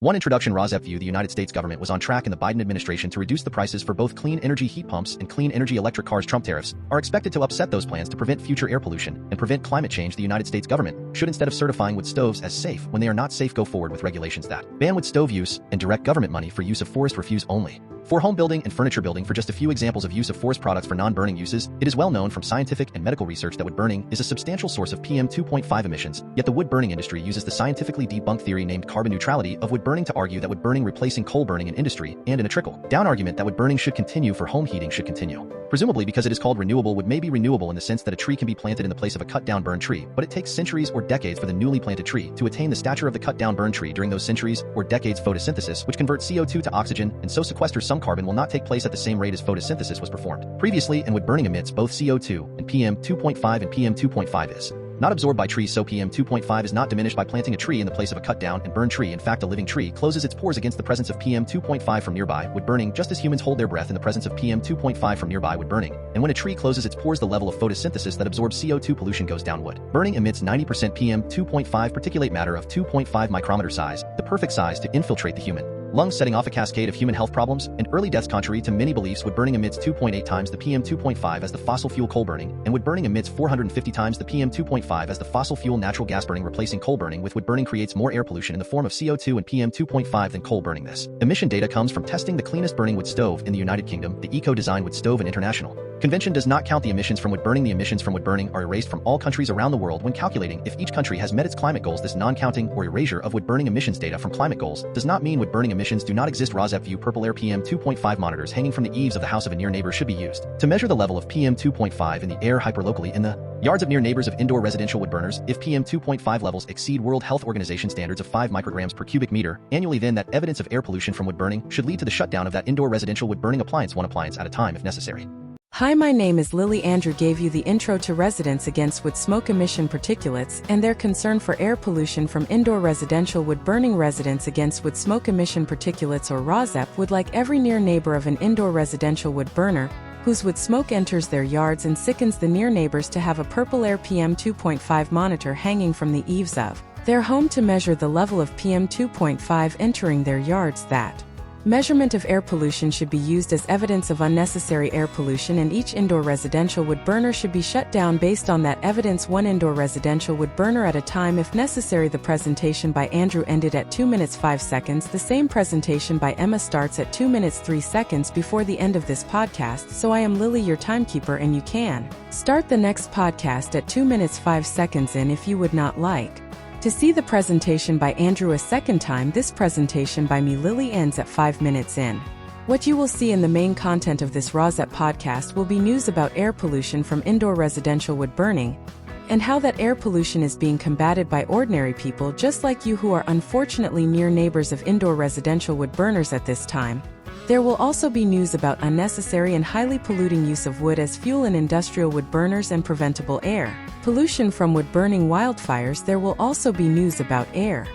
1. Introduction. RAWSEP View. The United States government was on track in the Biden administration to reduce the prices for both clean energy heat pumps and clean energy electric cars. Trump tariffs are expected to upset those plans to prevent future air pollution and prevent climate change. The United States government should, instead of certifying wood stoves as safe when they are not safe, go forward with regulations that ban wood stove use and direct government money for use of forest refuse only. For home building and furniture building. For just a few examples of use of forest products for non-burning uses, it is well known from scientific and medical research that wood burning is a substantial source of PM 2.5 emissions, yet the wood burning industry uses the scientifically debunked theory named carbon neutrality of wood burning to argue that wood burning replacing coal burning in industry, and in a trickle-down argument that wood burning should continue for home heating should continue. Presumably because it is called renewable. Wood may be renewable in the sense that a tree can be planted in the place of a cut-down burned tree, but it takes centuries or decades for the newly planted tree to attain the stature of the cut-down burned tree. During those centuries or decades, photosynthesis, which converts CO2 to oxygen and so sequesters some carbon, will not take place at the same rate as photosynthesis was performed previously, and wood burning emits both CO2 and PM 2.5, and PM 2.5 is not absorbed by trees, so PM 2.5 is not diminished by planting a tree in the place of a cut-down and burned tree. In fact, a living tree closes its pores against the presence of PM 2.5 from nearby wood burning, just as humans hold their breath in the presence of PM 2.5 from nearby wood burning. And when a tree closes its pores, the level of photosynthesis that absorbs CO2 pollution goes down. Wood burning emits 90% PM 2.5 particulate matter of 2.5 micrometer size, the perfect size to infiltrate the human lungs, setting off a cascade of human health problems and early deaths. Contrary to many beliefs, wood burning emits 2.8 times the PM 2.5 as the fossil fuel coal burning, and wood burning emits 450 times the PM 2.5 as the fossil fuel natural gas burning. Replacing coal burning with wood burning creates more air pollution in the form of CO2 and PM 2.5 than coal burning. This emission data comes from testing the cleanest burning wood stove in the United Kingdom, the eco-design wood stove, and international convention does not count the emissions from wood burning. The emissions from wood burning are erased from all countries around the world when calculating if each country has met its climate goals. This non-counting or erasure of wood burning emissions data from climate goals does not mean wood burning emissions do not exist. RAWSEP View purple air. PM 2.5 monitors hanging from the eaves of the house of a near neighbor should be used to measure the level of PM 2.5 in the air hyperlocally in the yards of near neighbors of indoor residential wood burners. If PM 2.5 levels exceed World Health Organization standards of 5 micrograms per cubic meter annually, then that evidence of air pollution from wood burning should lead to the shutdown of that indoor residential wood burning appliance, one appliance at a time if necessary. Hi, my name is Lily. Andrew gave you the intro to residents against wood smoke emission particulates and their concern for air pollution from indoor residential wood burning. Residents against wood smoke emission particulates, or RAWSEP, would like every near neighbor of an indoor residential wood burner whose wood smoke enters their yards and sickens the near neighbors to have a purple air PM 2.5 monitor hanging from the eaves of their home to measure the level of PM 2.5 entering their yards. That measurement of air pollution should be used as evidence of unnecessary air pollution, and each indoor residential wood burner should be shut down based on that evidence, one indoor residential wood burner at a time if necessary. The presentation by Andrew ended at 2 minutes 5 seconds. The same presentation by Emma starts at 2 minutes 3 seconds before the end of this podcast. So I am Lily, your timekeeper, and you can start the next podcast at 2 minutes 5 seconds in if you would not like to see the presentation by Andrew a second time. This presentation by me, Lily, ends at 5 minutes in. What you will see in the main content of this RAWSEP podcast will be news about air pollution from indoor residential wood burning, and how that air pollution is being combated by ordinary people just like you who are unfortunately near neighbors of indoor residential wood burners at this time. There will also be news about unnecessary and highly polluting use of wood as fuel in industrial wood burners and preventable air pollution from wood burning wildfires. There will also be news about air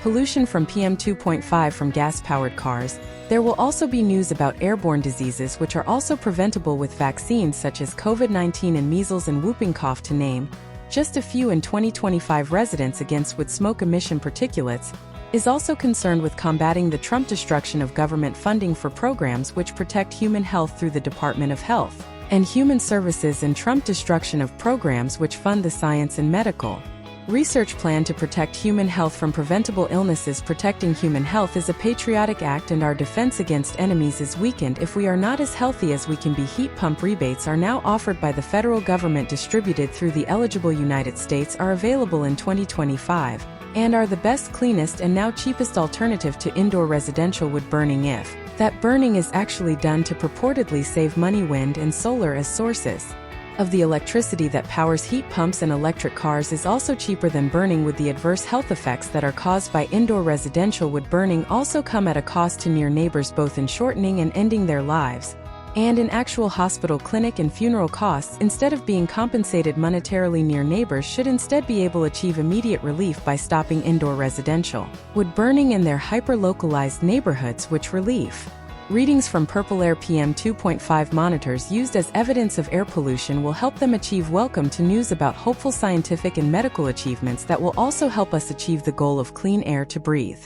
pollution from PM 2.5 from gas-powered cars. There will also be news about airborne diseases which are also preventable with vaccines such as COVID-19 and measles and whooping cough, to name just a few. In 2025, residents against wood smoke emission particulates is also concerned with combating the Trump destruction of government funding for programs which protect human health through the Department of Health and Human Services, and Trump destruction of programs which fund the science and medical research plan to protect human health from preventable illnesses. Protecting human health is a patriotic act, and our defense against enemies is weakened if we are not as healthy as we can be. Heat pump rebates are now offered by the federal government, distributed through the eligible United States, are available in 2025, and are the best, cleanest, and now cheapest alternative to indoor residential wood burning if that burning is actually done to purportedly save money. Wind and solar as sources of the electricity that powers heat pumps and electric cars is also cheaper than burning wood. The adverse health effects that are caused by indoor residential wood burning also come at a cost to near neighbors, both in shortening and ending their lives, and in actual hospital, clinic, and funeral costs. Instead of being compensated monetarily, near neighbors should instead be able to achieve immediate relief by stopping indoor residential wood burning in their hyper-localized neighborhoods, which relief readings from purple air PM 2.5 monitors used as evidence of air pollution will help them achieve. Welcome to news about hopeful scientific and medical achievements that will also help us achieve the goal of clean air to breathe.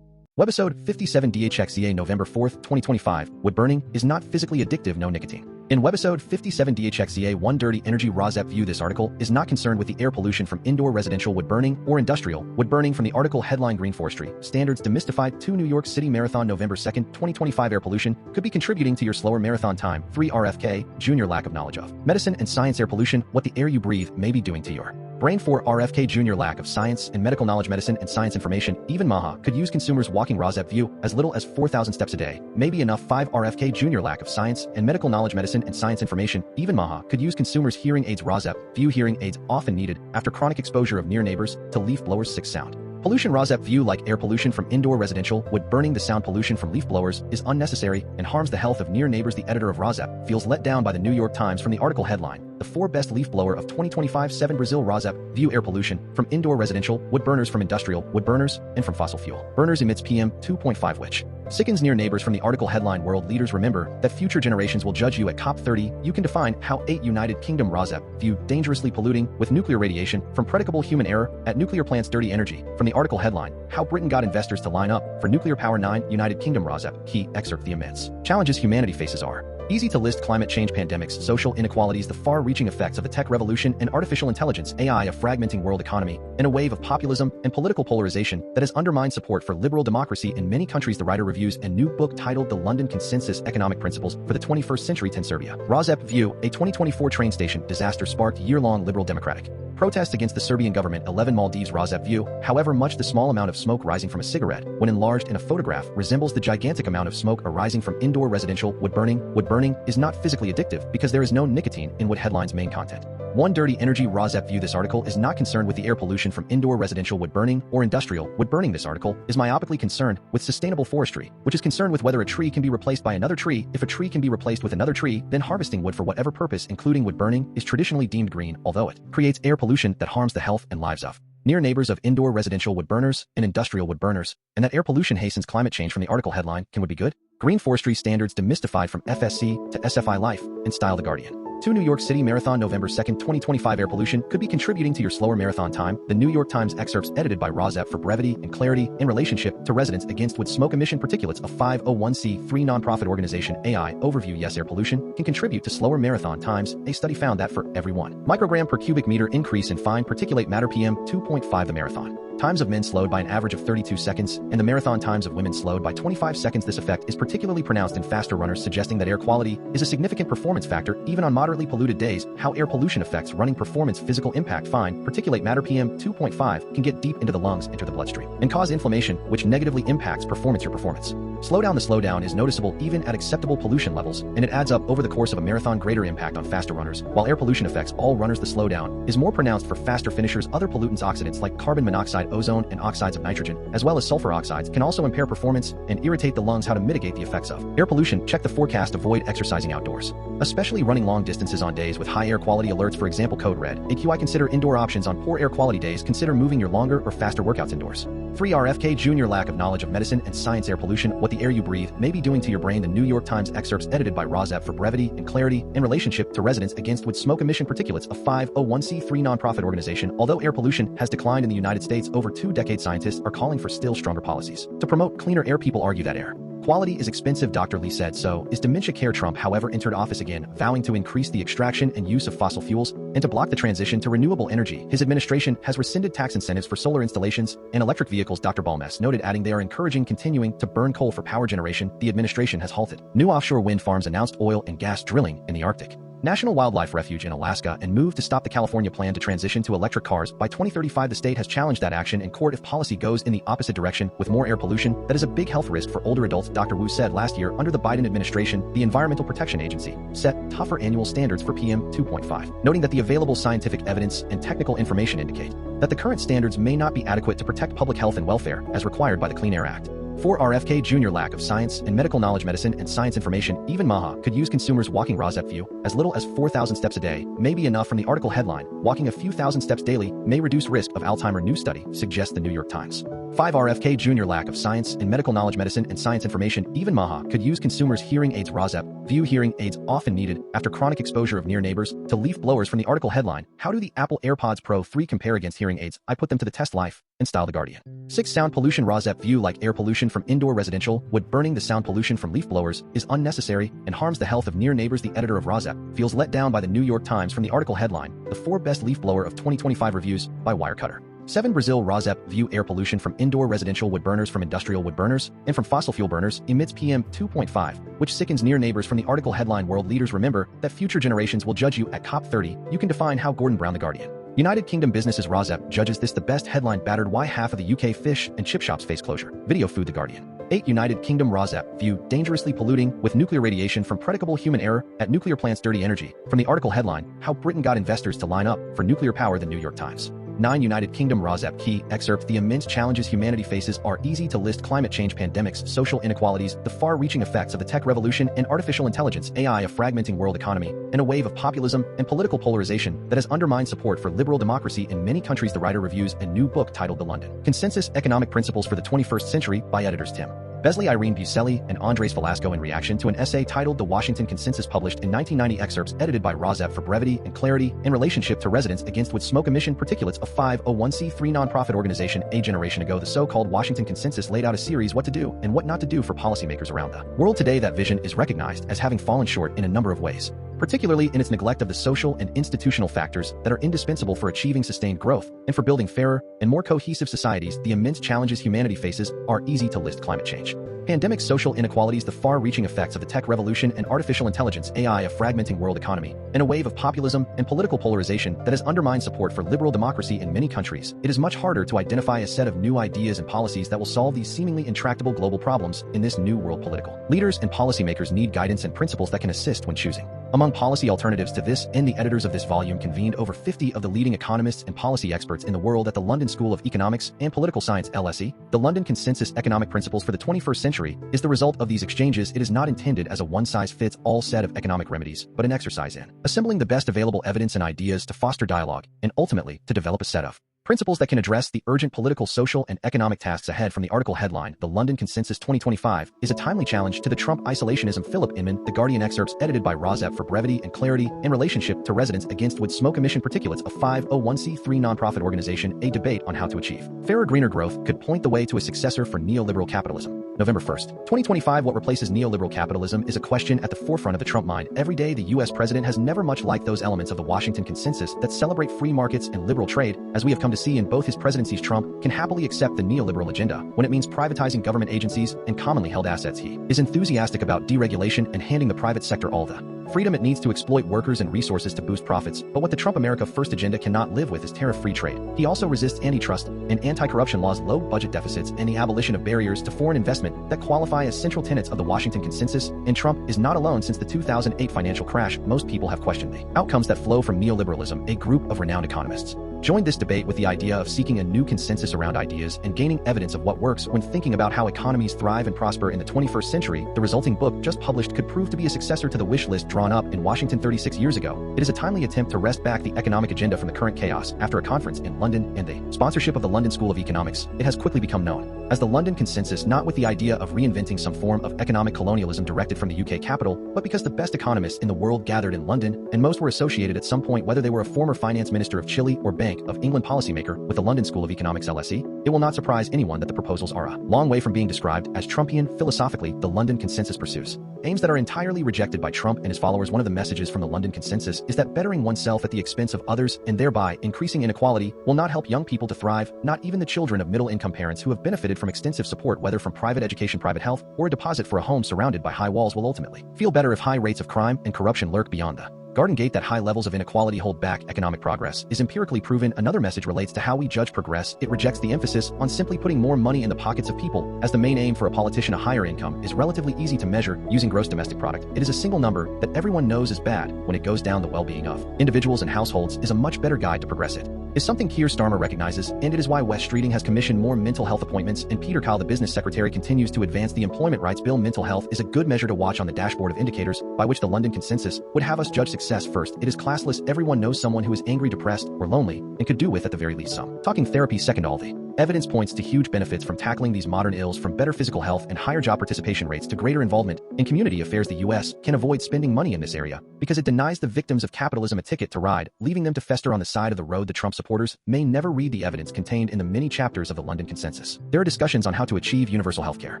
Webisode 57DHXZA November 4, 2025, wood burning is not physically addictive, no nicotine. In Webisode 57DHXZA 1 Dirty Energy RAWSEP View, this article is not concerned with the air pollution from indoor residential wood burning or industrial wood burning. From the article headline Green Forestry Standards Demystified 2 New York City Marathon November 2, 2025 air pollution could be contributing to your slower marathon time. 3 RFK Junior lack of knowledge of medicine and science air pollution, what the air you breathe may be doing to your brain. 4 RFK Junior lack of science and medical knowledge. Medicine and science information, even MAHA, could use consumers walking RAWSEP View as little as 4,000 steps a day. Maybe enough. 5 RFK Junior lack of science and medical knowledge. Medicine and science information, even MAHA, could use consumers hearing aids. RAWSEP View hearing aids often needed after chronic exposure of near neighbors to leaf blowers. 6 sound pollution. RAWSEP View, like air pollution from indoor residential wood burning, the sound pollution from leaf blowers is unnecessary and harms the health of near neighbors. The editor of RAWSEP feels let down by the New York Times. From the article headline, the 4 best leaf blower of 2025. 7 Brazil RAWSEP View air pollution from indoor residential wood burners, from industrial wood burners, and from fossil fuel burners emits PM 2.5, which sickens near neighbors. From the article headline, world leaders remember that future generations will judge you. At COP30, you can define how 8 United Kingdom RAWSEP View dangerously polluting with nuclear radiation from predicable human error at nuclear plants. Dirty energy. From the article headline, how Britain got investors to line up for nuclear power. 9 United Kingdom RAWSEP key excerpt. The emits challenges humanity faces are easy to list: climate change, pandemics, social inequalities, the far-reaching effects of the tech revolution and artificial intelligence, AI, a fragmenting world economy, and a wave of populism and political polarization that has undermined support for liberal democracy in many countries. The writer reviews a new book titled The London Consensus: Economic Principles for the 21st Century. 10 Serbia RAWSEP View, a 2024 train station disaster sparked year-long liberal democratic protests against the Serbian government. 11 Maldives RAWSEP View. However much the small amount of smoke rising from a cigarette, when enlarged in a photograph, resembles the gigantic amount of smoke arising from indoor residential wood burning is not physically addictive because there is no nicotine in wood. Headline's main content. 1 Dirty Energy RAWSEP View. This article is not concerned with the air pollution from indoor residential wood burning or industrial wood burning. This article is myopically concerned with sustainable forestry, which is concerned with whether a tree can be replaced by another tree. If a tree can be replaced with another tree, then harvesting wood for whatever purpose, including wood burning, is traditionally deemed green, although it creates air pollution that harms the health and lives of near neighbors of indoor residential wood burners and industrial wood burners, and that air pollution hastens climate change. From the article headline, can wood be good? Green Forestry Standards Demystified from FSC to SFI Life and Style. The Guardian. 2 New York City Marathon November 2, 2025 air pollution could be contributing to your slower marathon time. The New York Times. Excerpts edited by RAWSEP for brevity and clarity in relationship to residents against wood smoke emission particulates. A 501c3 nonprofit organization. AI overview. Yes, air pollution can contribute to slower marathon times. A study found that for every 1 microgram per cubic meter increase in fine particulate matter PM 2.5, the marathon times of men slowed by an average of 32 seconds, and the marathon times of women slowed by 25 seconds. This effect is particularly pronounced in faster runners, suggesting that air quality is a significant performance factor even on moderately polluted days. How air pollution affects running performance. Physical impact. Fine particulate matter PM 2.5 can get deep into the lungs, enter the bloodstream, and cause inflammation, which negatively impacts performance. Your performance slowdown. The slowdown is noticeable even at acceptable pollution levels, and it adds up over the course of a marathon. Greater impact on faster runners. While air pollution affects all runners, the slowdown is more pronounced for faster finishers. Other pollutants, oxidants like carbon monoxide, ozone, and oxides of nitrogen, as well as sulfur oxides, can also impair performance and irritate the lungs. How to mitigate the effects of air pollution. Check the forecast. Avoid exercising outdoors, especially running long distances on days with high air quality alerts. For example, code red. AQI. Consider indoor options on poor air quality days. Consider moving your longer or faster workouts indoors. 3 RFK Junior lack of knowledge of medicine and science air pollution, what the air you breathe may be doing to your brain. The New York Times. Excerpts edited by RAWSEP for brevity and clarity in relationship to residents against wood smoke emission particulates. A 501c3 nonprofit organization. Although air pollution has declined in the United States over 2 decades, scientists are calling for still stronger policies to promote cleaner air. People argue that air quality is expensive. Dr. Lee said so is dementia care. Trump, however, entered office again, vowing to increase the extraction and use of fossil fuels and to block the transition to renewable energy. His administration has rescinded tax incentives for solar installations and electric vehicles. Dr. Balmes noted, adding they are encouraging continuing to burn coal for power generation. The administration has halted new offshore wind farms, announced oil and gas drilling in the Arctic National Wildlife Refuge in Alaska, and moved to stop the California plan to transition to electric cars by 2035. The state has challenged that action in court if policy goes in the opposite direction with more air pollution. That is a big health risk for older adults. Dr. Wu said last year under the Biden administration, the Environmental Protection Agency set tougher annual standards for PM 2.5, noting that the available scientific evidence and technical information indicate that the current standards may not be adequate to protect public health and welfare as required by the Clean Air Act. 4 RFK Junior lack of science and medical knowledge. Medicine and science information, even MAHA, could use consumers walking RAWSEP View as little as 4,000 steps a day may be enough. From the article headline, walking a few thousand steps daily may reduce risk of Alzheimer's. New study suggests. The New York Times. 5 RFK Jr. Lack of science and medical knowledge. Medicine and science information. Even MAHA could use consumers' hearing aids. RAWSEP View hearing aids often needed after chronic exposure of near neighbors to leaf blowers. From the article headline, how do the Apple AirPods Pro 3 compare against hearing aids? I put them to the test. Life and style. The Guardian. 6 Sound pollution. RAWSEP View like air pollution from indoor residential wood burning. The sound pollution from leaf blowers is unnecessary and harms the health of near neighbors. The editor of RAWSEP feels let down by the New York Times. From the article headline, the 4 best leaf blower of 2025 reviews by Wirecutter. 7 Brazil RAWSEP View air pollution from indoor residential wood burners. From industrial wood burners and from fossil fuel burners emits PM 2.5, which sickens near neighbors. From the article headline, world leaders remember that future generations will judge you. At COP30, you can define how. Gordon Brown. The Guardian. United Kingdom businesses. RAWSEP judges this the best headline. Battered why half of the UK fish and chip shops face closure. Video food. The Guardian. 8 United Kingdom RAWSEP View dangerously polluting with nuclear radiation from predicable human error at nuclear plants. Dirty energy. From the article headline, how Britain got investors to line up for nuclear power. The New York Times. 9 United Kingdom RAWSEP key excerpt. The immense challenges humanity faces are easy to list: climate change, pandemics, social inequalities, the far-reaching effects of the tech revolution and artificial intelligence AI, a fragmenting world economy, and a wave of populism and political polarization that has undermined support for liberal democracy in many countries. The writer reviews a new book titled The London Consensus: Economic Principles for the 21st Century by editors Tim Besley, Irene Buscelli, and Andres Velasco in reaction to an essay titled The Washington Consensus published in 1990. Excerpts edited by RAWSEP for brevity and clarity in relationship to residents against wood smoke emission particulates. A 501c3 nonprofit organization. A generation ago, the so-called Washington Consensus laid out a series what to do and what not to do for policymakers around the world. Today, that vision is recognized as having fallen short in a number of ways, particularly in its neglect of the social and institutional factors that are indispensable for achieving sustained growth and for building fairer and more cohesive societies. The immense challenges humanity faces are easy to list: climate change, pandemic, social inequalities, the far-reaching effects of the tech revolution and artificial intelligence AI, a fragmenting world economy, and a wave of populism and political polarization that has undermined support for liberal democracy in many countries. It is much harder to identify a set of new ideas and policies that will solve these seemingly intractable global problems in this new world. Political leaders and policymakers need guidance and principles that can assist when choosing among policy alternatives to this end. The editors of this volume convened over 50 of the leading economists and policy experts in the world at the London School of Economics and Political Science (LSE). The London Consensus: Economic Principles for the 21st Century is the result of these exchanges. It is not intended as a one-size-fits-all set of economic remedies, but an exercise in assembling the best available evidence and ideas to foster dialogue and ultimately to develop a set of principles that can address the urgent political, social, and economic tasks ahead. From the article headline, The London Consensus 2025 is a timely challenge to the Trump isolationism. Philip Inman. The Guardian. Excerpts edited by RAWSEP for brevity and clarity in relationship to residents against wood smoke emission particulates. A 501c3 nonprofit organization. A debate on how to achieve fairer, greener growth could point the way to a successor for neoliberal capitalism. November 1st, 2025. What replaces neoliberal capitalism is a question at the forefront of the Trump mind. Every day, the U.S. president has never much liked those elements of the Washington Consensus that celebrate free markets and liberal trade. As we have come to see in both his presidencies, Trump can happily accept the neoliberal agenda when it means privatizing government agencies and commonly held assets. He is enthusiastic about deregulation and handing the private sector all the freedom it needs to exploit workers and resources to boost profits. But what the Trump America First agenda cannot live with is tariff-free trade. He also resists antitrust and anti-corruption laws, low budget deficits, and the abolition of barriers to foreign investment that qualify as central tenets of the Washington Consensus. And Trump is not alone. Since the 2008 financial crash, most people have questioned the outcomes that flow from neoliberalism. A group of renowned economists joined this debate with the idea of seeking a new consensus around ideas and gaining evidence of what works when thinking about how economies thrive and prosper in the 21st century. The resulting book, just published, could prove to be a successor to the wish list drawn up in Washington 36 years ago. It is a timely attempt to wrest back the economic agenda from the current chaos. After a conference in London and the sponsorship of the London School of Economics, it has quickly become known as the London Consensus, not with the idea of reinventing some form of economic colonialism directed from the UK capital, but because the best economists in the world gathered in London, and most were associated at some point, whether they were a former finance minister of Chile or Bank of England policymaker, with the London School of Economics LSE. It will not surprise anyone that the proposals are a long way from being described as Trumpian. Philosophically, the London Consensus pursues aims that are entirely rejected by Trump and his followers. One of the messages from the London Consensus is that bettering oneself at the expense of others and thereby increasing inequality will not help young people to thrive, not even the children of middle-income parents who have benefited from extensive support, whether from private education, private health, or a deposit for a home surrounded by high walls, will ultimately feel better if high rates of crime and corruption lurk beyond the Garden Gate. That high levels of inequality hold back economic progress is empirically proven. Another message relates to how we judge progress. It rejects the emphasis on simply putting more money in the pockets of people as the main aim for a politician. A higher income is relatively easy to measure using gross domestic product. It is a single number that everyone knows is bad. When it goes down, the well-being of individuals and households is a much better guide to progress. It is something Keir Starmer recognizes, and it is why Wes Streeting has commissioned more mental health appointments, and Peter Kyle, the business secretary, continues to advance the employment rights bill. Mental health is a good measure to watch on the dashboard of indicators by which the London Consensus would have us judge success. success first. It is classless. Everyone knows someone who is angry, depressed, or lonely, and could do with at the very least some talking therapy. Second, all the evidence points to huge benefits from tackling these modern ills, from better physical health and higher job participation rates to greater involvement in community affairs. The US can avoid spending money in this area because it denies the victims of capitalism a ticket to ride, leaving them to fester on the side of the road. The Trump supporters may never read the evidence contained in the many chapters of the London Consensus. There are discussions on how to achieve universal healthcare,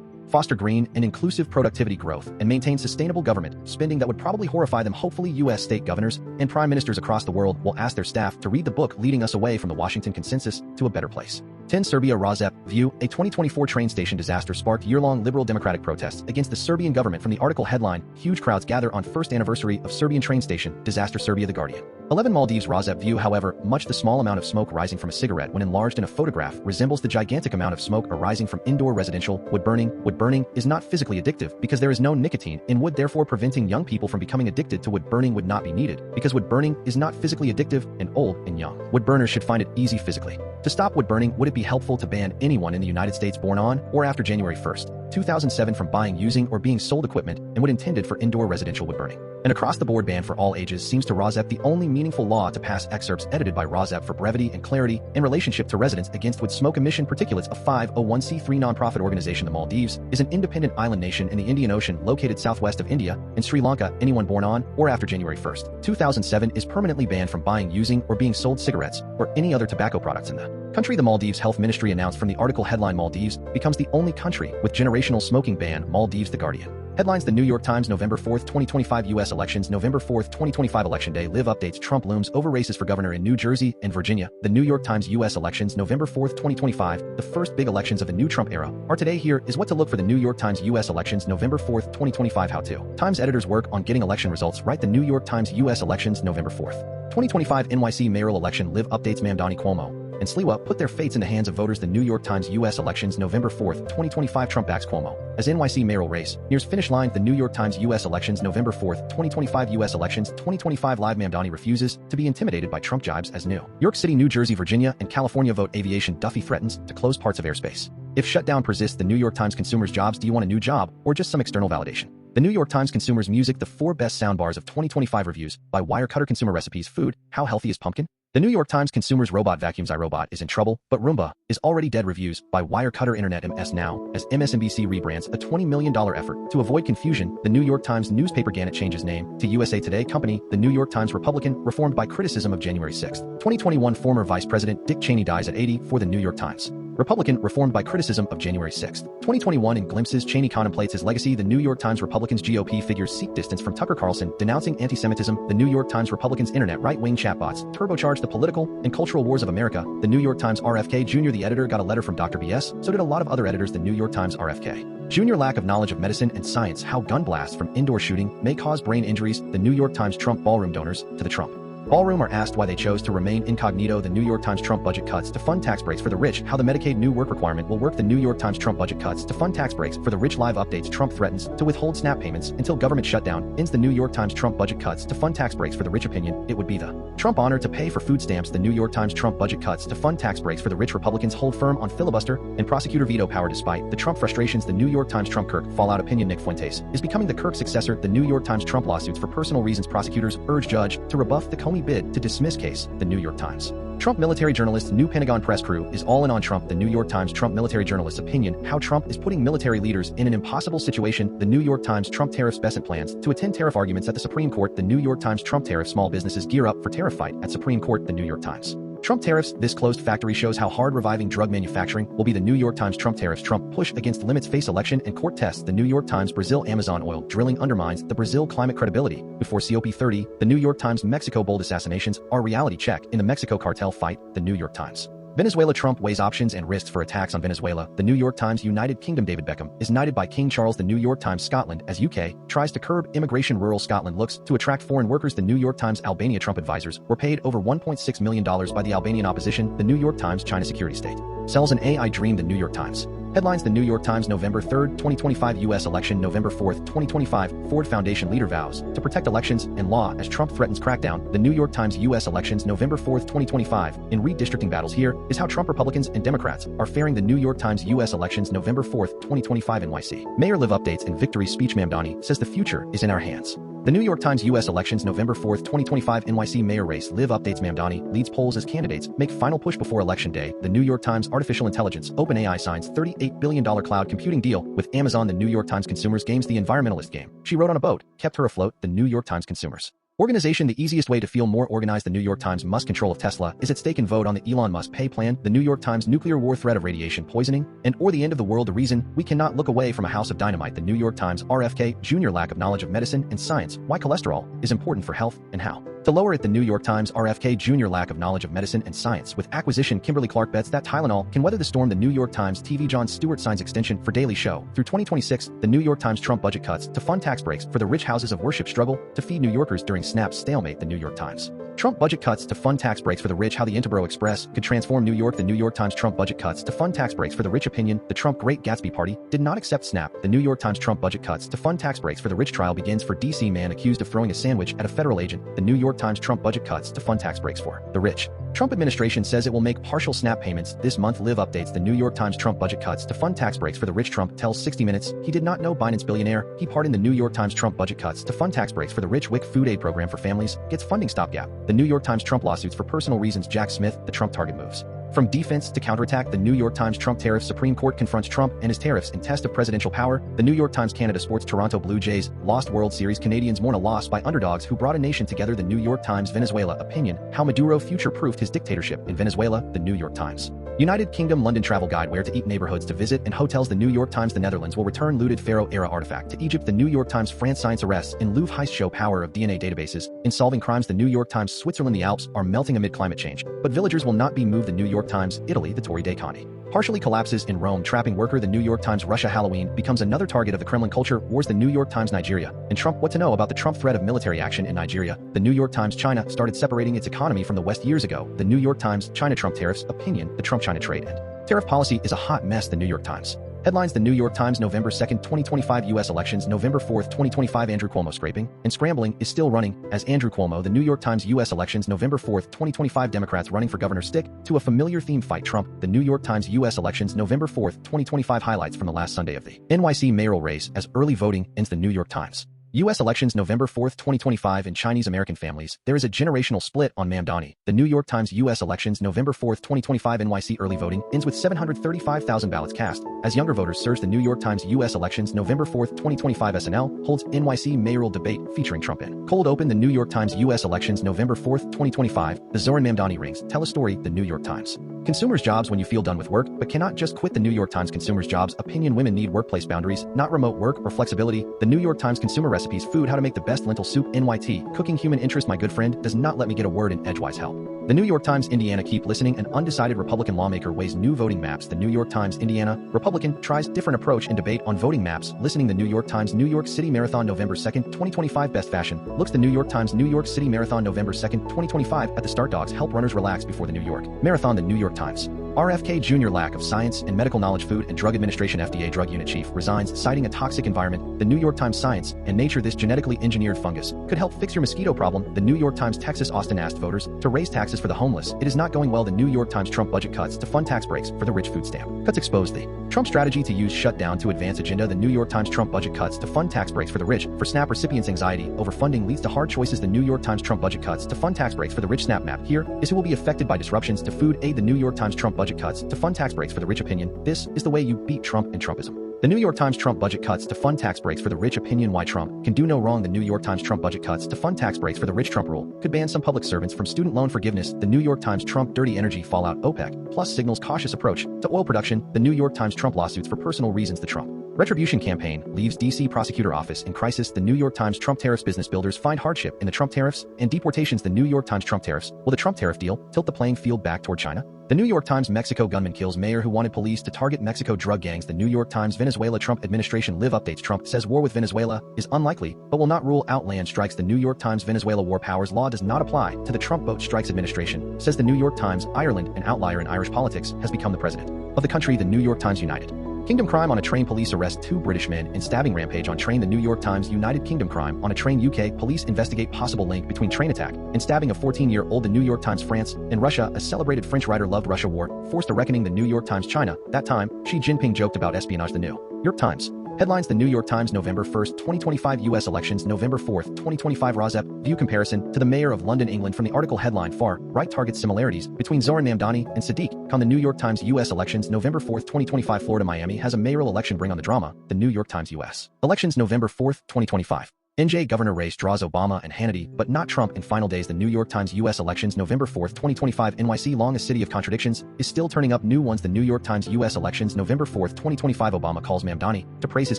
foster green and inclusive productivity growth, and maintain sustainable government spending that would probably horrify them. Hopefully, US state governors and prime ministers across the world will ask their staff to read the book leading us away from the Washington Consensus to a better place. 10. Serbia RAWSEP View A 2024 train station disaster sparked year-long liberal democratic protests against the Serbian government. From the article headline, huge crowds gather on first anniversary of Serbian train station disaster. Serbia. The Guardian. 11. Maldives RAWSEP View However, much the small amount of smoke rising from a cigarette when enlarged in a photograph resembles the gigantic amount of smoke arising from indoor residential wood burning. Wood burning is not physically addictive because there is no nicotine in wood, therefore preventing young people from becoming addicted to wood burning would not be needed because wood burning is not physically addictive, and old and young wood burners should find it easy physically to stop wood burning. Would it be helpful to ban anyone in the United States born on or after January 1st, 2007 from buying, using, or being sold equipment and wood intended for indoor residential wood burning? An across-the-board ban for all ages seems to RAWSEP the only meaningful law to pass. Excerpts edited by RAWSEP for brevity and clarity in relationship to residents against wood smoke emission particulates. A 501c3 nonprofit organization. The Maldives is an independent island nation in the Indian Ocean located southwest of India and Sri Lanka. Anyone born on or after January 1st, 2007 is permanently banned from buying, using, or being sold cigarettes or any other tobacco products in the country. The Maldives Health Ministry announced. From the article headline, Maldives becomes the only country with generational smoking ban. Maldives. The Guardian. Headlines. The New York Times. November 4th, 2025 U.S. elections. November 4th, 2025 Election Day. Live updates. Trump looms over races for governor in New Jersey and Virginia. The New York Times. U.S. elections. November 4th, 2025. The first big elections of the new Trump era are today. Here is what to look for. The New York Times. U.S. elections. November 4th, 2025. How to. Times editors work on getting election results right. The New York Times. U.S. elections. November 4th, 2025 NYC mayoral election. Live updates. Mamdani Cuomo and Sliwa put their fates in the hands of voters. The New York Times. U.S. elections. November 4th, 2025. Trump backs Cuomo as NYC mayoral race nears finish line. The New York Times. U.S. elections. November 4th, 2025 U.S. elections 2025 live. Mamdani refuses to be intimidated by Trump. Jibes as New York City, New Jersey, Virginia, and California vote. Aviation. Duffy threatens to close parts of airspace if shutdown persists. The New York Times. Consumers jobs. Do you want a new job or just some external validation? The New York Times. Consumers music. The 4 best soundbars of 2025 reviews by Wirecutter. Consumer recipes. Food. How healthy is pumpkin? The New York Times. Consumers robot vacuums. iRobot is in trouble, but Roomba is already dead. Reviews by Wirecutter. Internet. MS now as MSNBC rebrands. A $20 million effort to avoid confusion. The New York Times. Newspaper. Gannett changes name to USA Today Company. The New York Times. Republican reformed by criticism of January 6, 2021. Former Vice President Dick Cheney dies at 80. For the New York Times. Republican reformed by criticism of January 6, 2021. In glimpses, Cheney contemplates his legacy. The New York Times. Republicans. GOP figures seek distance from Tucker Carlson, denouncing anti-Semitism. The New York Times. Republicans. Internet right-wing chatbots turbocharge the political and cultural wars of America. The New York Times. RFK Jr. The editor got a letter from Dr. BS, so did a lot of other editors. The New York Times. RFK Jr. lack of knowledge of medicine and science. How gun blasts from indoor shooting may cause brain injuries. The New York Times. Trump ballroom donors to the Trump ballroom are asked why they chose to remain incognito. The New York Times. Trump budget cuts to fund tax breaks for the rich. How the Medicaid new work requirement will work. The New York Times. Trump budget cuts to fund tax breaks for the rich. Live updates. Trump threatens to withhold SNAP payments until government shutdown ends. The New York Times. Trump budget cuts to fund tax breaks for the rich. Opinion. It would be the Trump honor to pay for food stamps. The New York Times. Trump budget cuts to fund tax breaks for the rich. Republicans hold firm on filibuster and prosecutor veto power despite the Trump frustrations. The New York Times. Trump Kirk fallout. Opinion. Nick Fuentes is becoming the Kirk successor. The New York Times. Trump lawsuits for personal reasons. Prosecutors urge judge to rebuff the Comey bid to dismiss case. The New York Times. Trump military journalist. New Pentagon press crew is all in on Trump. The New York Times. Trump military journalist's opinion. How Trump is putting military leaders in an impossible situation. The New York Times. Trump tariffs. Besant plans to attend tariff arguments at the Supreme Court. The New York Times. Trump tariff. Small businesses gear up for tariff fight at Supreme Court. The New York Times. Trump tariffs. This closed factory shows how hard reviving drug manufacturing will be. The New York Times. Trump tariffs. Trump push against limits face election and court tests. The New York Times. Brazil Amazon oil drilling undermines the Brazil climate credibility. Before COP30, the New York Times. Mexico bold assassinations are reality check in the Mexico cartel fight. The New York Times. Venezuela. Trump weighs options and risks for attacks on Venezuela. The New York Times. United Kingdom. David Beckham is knighted by King Charles. The New York Times. Scotland as UK tries to curb immigration. Rural Scotland looks to attract foreign workers. The New York Times. Albania. Trump advisors were paid over $1.6 million by the Albanian opposition. The New York Times. China security state sells an AI dream. The New York Times. Headlines. The New York Times. November 3rd, 2025 U.S. election. November 4th, 2025 Ford Foundation leader vows to protect elections and law as Trump threatens crackdown. The New York Times. U.S. elections. November 4th, 2025 in redistricting battles. Here is how Trump Republicans and Democrats are faring. The New York Times. U.S. elections. November 4th, 2025 NYC. Mayor Live updates and victory speech. Mamdani says the future is in our hands. The New York Times U.S. elections November 4, 2025 NYC mayor race live updates Mamdani leads polls as candidates make final push before election day. The New York Times artificial intelligence OpenAI signs $38 billion cloud computing deal with Amazon. The New York Times consumers games the environmentalist game she wrote on a boat kept her afloat. The New York Times consumers organization. The easiest way to feel more organized. The New York Times must control of Tesla is at stake in vote on the Elon Musk pay plan. The New York Times nuclear war threat of radiation poisoning and or the end of the world. The reason we cannot look away from a house of dynamite. The New York Times RFK Jr. lack of knowledge of medicine and science. Why cholesterol is important for health and how to lower it. The New York Times RFK Jr. lack of knowledge of medicine and science. With acquisition, Kimberly-Clark bets that Tylenol can weather the storm. The New York Times TV Jon Stewart signs extension for Daily Show through 2026. The New York Times Trump budget cuts to fund tax breaks for the rich. Houses of worship struggle to feed New Yorkers during Snap's stalemate. The New York Times Trump budget cuts to fund tax breaks for the rich. How the Interborough Express could transform New York. The New York Times Trump budget cuts to fund tax breaks for the rich. Opinion: the Trump Great Gatsby party did not accept Snap. The New York Times Trump budget cuts to fund tax breaks for the rich. Trial begins for D.C. man accused of throwing a sandwich at a federal agent. The New York Times Trump budget cuts to fund tax breaks for the rich. Trump administration says it will make partial SNAP payments this month. Live updates. The New York Times Trump budget cuts to fund tax breaks for the rich. Trump tells 60 Minutes he did not know Biden's billionaire. He pardoned. The New York Times Trump budget cuts to fund tax breaks for the rich. WIC food aid program for families gets funding stopgap. The New York Times Trump lawsuits for personal reasons. Jack Smith. The Trump target moves from defense to counterattack. The New York Times Trump tariffs. Supreme Court confronts Trump and his tariffs in test of presidential power. The New York Times Canada sports. Toronto Blue Jays lost World Series. Canadians mourn a loss by underdogs who brought a nation together. The New York Times Venezuela opinion: how Maduro future-proofed his dictatorship in Venezuela. The New York Times United Kingdom London travel guide: where to eat, neighborhoods to visit, and hotels. The New York Times The Netherlands will return looted Pharaoh-era artifact to Egypt. The New York Times France science arrests in Louvre heist show power of DNA databases in solving crimes. The New York Times Switzerland: the Alps are melting amid climate change, but villagers will not be moved. The New York Times Italy: the Torre dei Conti partially collapses in Rome, trapping worker. The New York Times Russia: Halloween becomes another target of the Kremlin culture wars. The New York Times Nigeria and Trump: what to know about the Trump threat of military action in Nigeria. The New York Times China started separating its economy from the West years ago. The New York Times China Trump tariffs opinion: the Trump-China trade and tariff policy is a hot mess. The New York Times headlines: the New York Times November 2, 2025 U.S. elections November 4, 2025 Andrew Cuomo scraping and scrambling is still running as Andrew Cuomo. The New York Times U.S. elections November 4, 2025 Democrats running for governor stick to a familiar theme: fight Trump. The New York Times U.S. elections November 4, 2025 highlights from the last Sunday of the NYC mayoral race as early voting ends. The New York Times U.S. elections November 4, 2025 in Chinese-American families, there is a generational split on Mamdani. The New York Times U.S. elections November 4, 2025 NYC early voting ends with 735,000 ballots cast as younger voters surge. The New York Times U.S. elections November 4, 2025 SNL holds NYC mayoral debate featuring Trump in cold open. The New York Times U.S. elections November 4, 2025 the Zoran Mamdani rings tell a story. The New York Times consumers jobs: when you feel done with work but cannot just quit. The New York Times consumers jobs opinion: women need workplace boundaries, not remote work or flexibility. The New York Times consumer recipes: food, how to make the best lentil soup. NYT cooking: human interest, my good friend does not let me get a word in edgewise help. The New York Times Indiana keep listening: an undecided Republican lawmaker weighs new voting maps. The New York Times Indiana Republican tries different approach in debate on voting maps listening. The New York Times New York City Marathon November 2, 2025 best fashion looks. The New York Times New York City Marathon November 2, 2025 at the start. Dogs help runners relax before the New York Marathon. The New York Times RFK Jr. lack of science and medical knowledge. Food and Drug Administration FDA drug unit chief resigns citing a toxic environment. The New York Times Science and Nature: this genetically engineered fungus could help fix your mosquito problem. The New York Times Texas Austin asked voters to raise taxes for the homeless. It is not going well. The New York Times Trump budget cuts to fund tax breaks for the rich. Food stamp cuts expose the Trump strategy to use shutdown to advance agenda. The New York Times Trump budget cuts to fund tax breaks for the rich. For SNAP recipients, anxiety over funding leads to hard choices. The New York Times Trump budget cuts to fund tax breaks for the rich. SNAP map here is who will be affected by disruptions to food aid. The New York Times Trump budget cuts to fund tax breaks for the rich. Opinion: this is the way you beat Trump and Trumpism. The New York Times Trump budget cuts to fund tax breaks for the rich. Opinion: why Trump can do no wrong. The New York Times Trump budget cuts to fund tax breaks for the rich. Trump rule could ban some public servants from student loan forgiveness. The New York Times Trump dirty energy fallout: OPEC plus signals cautious approach to oil production. The New York Times Trump lawsuits for personal reasons. The Trump retribution campaign leaves D.C. prosecutor office in crisis. The New York Times Trump tariffs: business builders find hardship in the Trump tariffs and deportations. The New York Times Trump tariffs: will the Trump tariff deal tilt the playing field back toward China? The New York Times Mexico gunman kills mayor who wanted police to target Mexico drug gangs. The New York Times Venezuela Trump administration live updates: Trump says war with Venezuela is unlikely but will not rule out land strikes. The New York Times Venezuela war powers law does not apply to the Trump boat strikes administration, says the New York Times. Ireland, an outlier in Irish politics, has become the president of the country. The New York Times United Kingdom crime on a train: police arrest 2 British men in stabbing rampage on train. The New York Times United Kingdom crime on a train: UK police investigate possible link between train attack and stabbing of 14-year-old. The New York Times France and Russia: a celebrated French writer loved Russia war, forced a reckoning. The New York Times China: that time Xi Jinping joked about espionage. The New York Times Headlines: The New York Times, November 1st, 2025 U.S. Elections, November 4th, 2025 RAWSEP View Comparison to the Mayor of London, England. From the article headline: Far-right targets similarities between Zoran Mamdani and Sadiq Khan. The New York Times U.S. Elections, November 4th, 2025 Florida, Miami has a mayoral election. Bring on the drama. The New York Times U.S. Elections, November 4th, 2025. NJ governor race draws Obama and Hannity, but not Trump in final days. The New York Times U.S. Elections, November 4th, 2025 NYC, long a city of contradictions, is still turning up new ones. The New York Times U.S. Elections, November 4th, 2025 Obama calls Mamdani to praise his